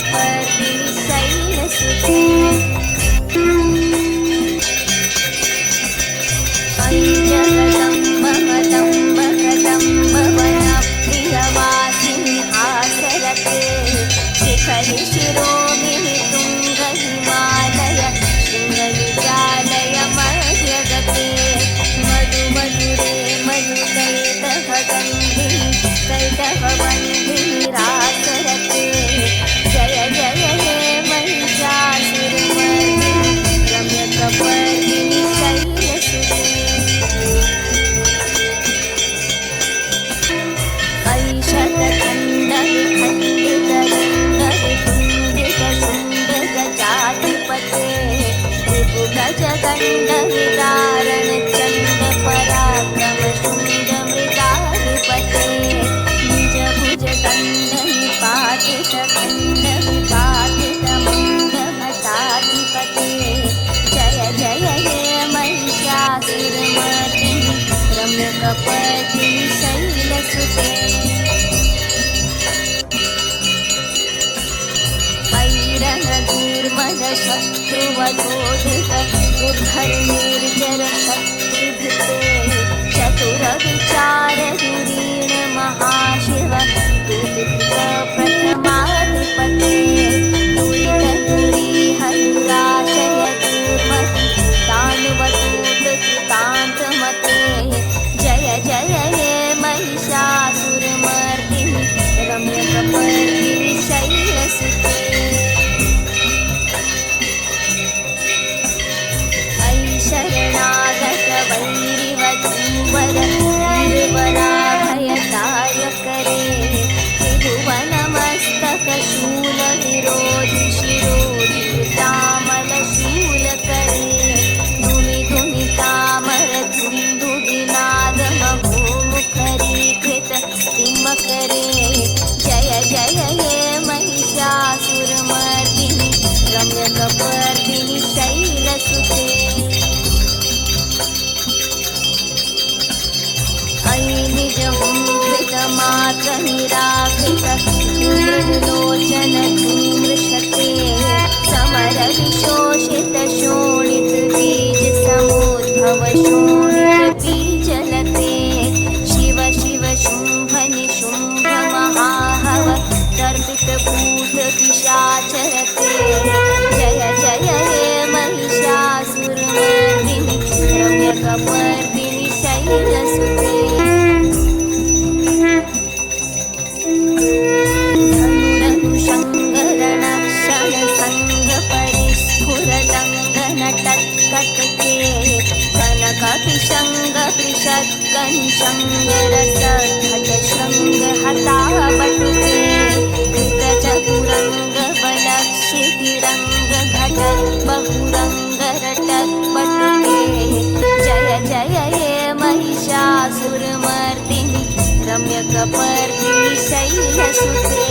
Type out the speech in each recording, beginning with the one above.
रम्यकपर्दिनि शैलसुते अयि जगदम्ब कदम्ब कदम्ब वनप्रियवासिनि हासरते शिखरि शिरोमिनि तुङ्गहिमालय शृङ्गविद्यालय मध्यगते मधु मधुरे मधुकैटभगन्धिनि कैटभवन्धिनि रासरते जय जय हे महिषासुरमर्दिनि रम्यकपर्दिनि शैलसुते अयि शतखण्डविखण्डितदण्डवितुण्डितशुण्डगजाधिपते रिपुगजगण्डविदारणचण्डपराक्रमशुण्डमृगाधिपते निजभुजदण्डनिपातितखण्डविपातितमण्डभटाधिपते जय जय हे महिषासुरमर्दिनि रम्यकपर्दिनि शैलसुते ऐरणदूर्मदशत्रुवधोदित दुर्धर्निर्जरशत्रुधिते चतुरविचारधुरीण महाशिव दुर्दिक्प्रथमाधिपते दुरितदुरीहनुराशयदूर्महि तानुवतूतकृतान्तमते जय जय हे महिषासुरमर्दिनि रम्यकपर्दिनि शैलसुते शरणागत वैरिवधूवर निर्वराभयदायकरे त्रिभुवनमस्तकशूलविरोधि शिरोधितामलशूलकरे धुमिधुमितामरधुन्दुभिनादमभूमुखरीकृत तिमकरे जय जय हे महिषासुरमर्दिनि रम्यकपर्दिनि शैलसुते अयि निजहुंकृतमात्रनिराकृत धूम्रलोचन धूम्रशते समरविशोषितशोणितबीजसमुद्भव शोणितबीजलते शिव शिव शुम्भ निशुम्भ महाहव दर्पितभूतपिशाचरते जय जय हे महिषासुरमर्दिनि रम्यकपर्दिनि शैलसुते धनुरनुशङ्करणक्षणसङ्गपरिस्फुरदङ्गनटत्कटके कनकपिशङ्गपृषद्गनिशङ्गरसघटशृङ्गहताबटुके कृतचतुरङ्गबलक्षितिरङ्गघटद्बहुरङ्गरटत्पटुके जय जय हे महिषासुरमर्दिनि रम्यकपर्दिनि शैलसुते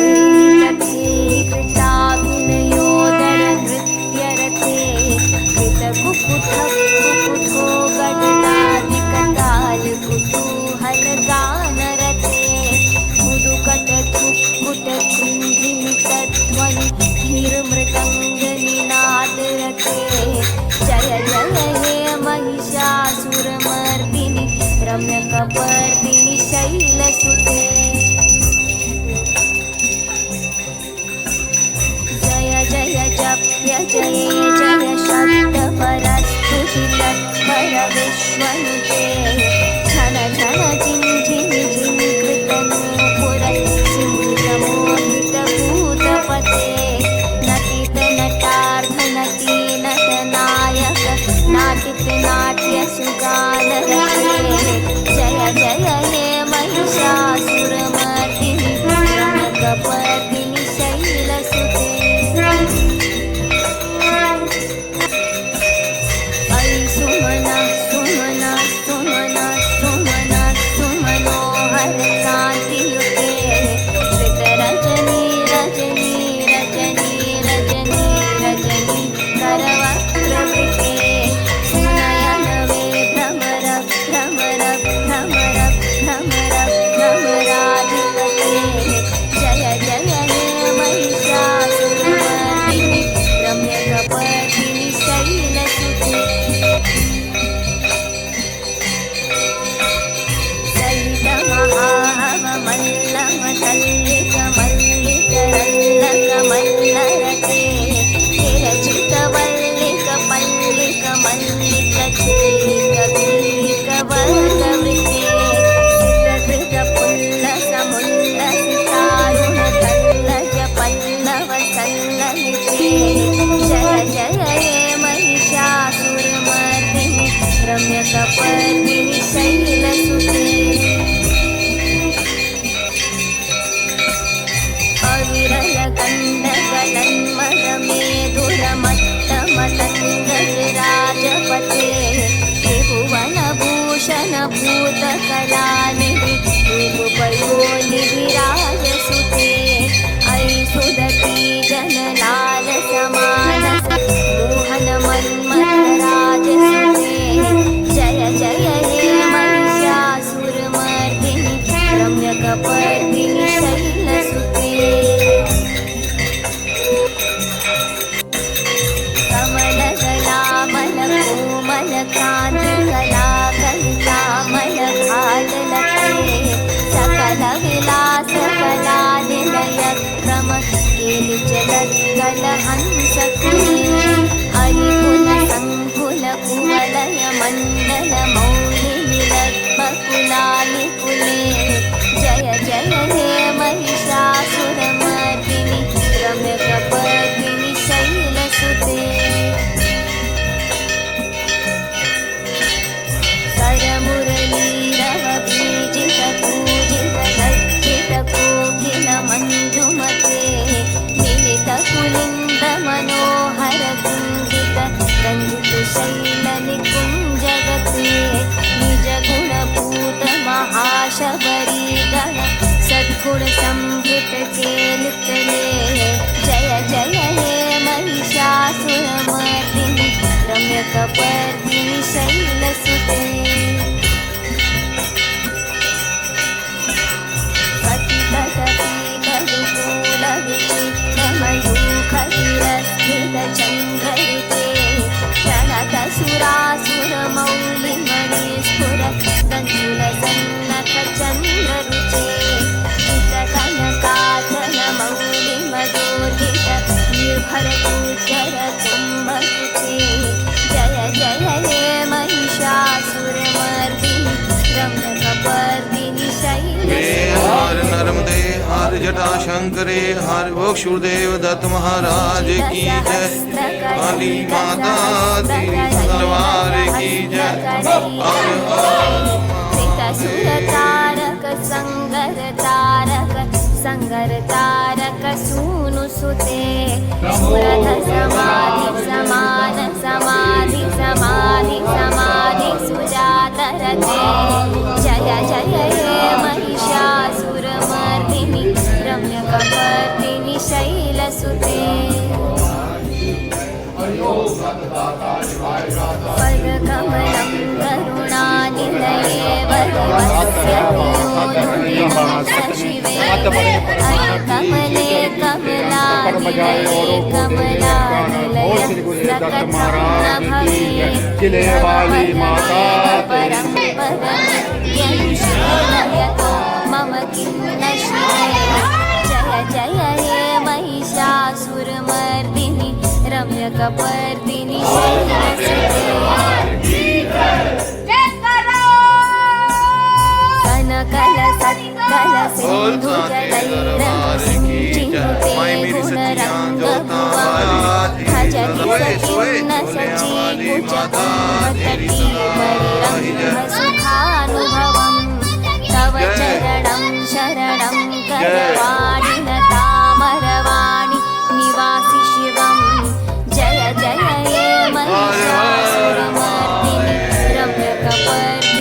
सुरललनातकच्छेदितथे कृताभिनयोदरनृत्यरते कृतकुकुथकुकुथो गडलादिकतालकुतूहलगानरते मुदुकटकुक्कुटचिन्धिमितध्वनि धीर्मृदङ्गनिनादरते जय जय हे महिषासुरमर्दिनि रम्यकपर्दिनि शैलसुते जय जय जप्य जय जय शब्दपरस्तुतितत्पर विश्वनुते झन झन झिञ्झिनि झिङ्कृतनूपुर सिंहमोहितभूतपते नटितनटार्धनटी नटनायक नाटितनाट्यसुगानरते जय जय हे महिषासुरमर्दिनि रम्यकपर्दिनि शैलसुते अयि सुमना सुमना सुमना रम्यकपर्दिनि शैलसुते अविरलकण्डकलन्मदमेधुरमट्टमतङ्गजराजपते त्रिभुवनभूषणभूतकलानिधि त्रिभुपयोनिधिराजसुते अयि सुदती जनलालसमानस मोहनमन्मथराजसुते जय जय हे महिषासुरमर्दिनि रम्यकपर्दिनि शैलसुते कमलदलामलकोमलकान्तिकलाकलितामलघाटलते सकलविलासकलानिलयक्रम केलिचलत्कलहंसकुले अरिकुलसङ्कुलकुवलयमण्डलमौलिनिलद्मकुलालिकुले जय जय हे महिषासुरमर्दिनि रम्यकपर्दिनि शैलसुते करमुरलीरवबीजितपूजितलज्जितकोकिलमञ्जुमते मिलितकुलिन्दमनोहरकुण्डित रञ्जितशैलनिकुञ्जगते निजगुणभूतमहाशबरीगण सद्गुणसंभृतकेलितले जय जय हे महिषासुरमर्दिनि रम्यकपर्दिनि शैलसुते पतितटपीतरुकूलविचित्रमयूखतिरस्थितचन्द्ररिते प्रणतसुरासुरमौलिमणिस्फुर तञ्जुलसन्नखचन्द्ररुचे चित्रकनकाचलमौलिमदोर्जित निर्भरगोचरकुम्भकुचे जय जय हे महिषासुरमर्दिनि रम्यकपर्दिनि शैलसुते नर्मदे हर जटाशंकरे हर भोक्षुदेव दत्त महाराज की जय काली माता तेरी तलवार की जय सुरतारक संगर तारक संगर तारक सूनु सुते स्मृत समाधि समान समाधि समाधि समाधि सुजातरते जय जय हे महिषासुरमर्दिनि रम्यकपर्दिनि शैलसुते पदकमलं करुणानिलये वरवस्यतियोधुनिमोक्षशिवे अयकमले कमलानिलये कमलानिलयस्तकथं भवे परं पदं यनुशीलयतो मम किं न शिवे जय जय हे महिषासुरमर्दिनि रम्यकपर्दिनि शैलसुते कनकलसत्कलसिन्धुजलैरसिञ्चिनुते गुणरङ्गभुवं भजति सखिन्न सचीकुचकुम्भतटी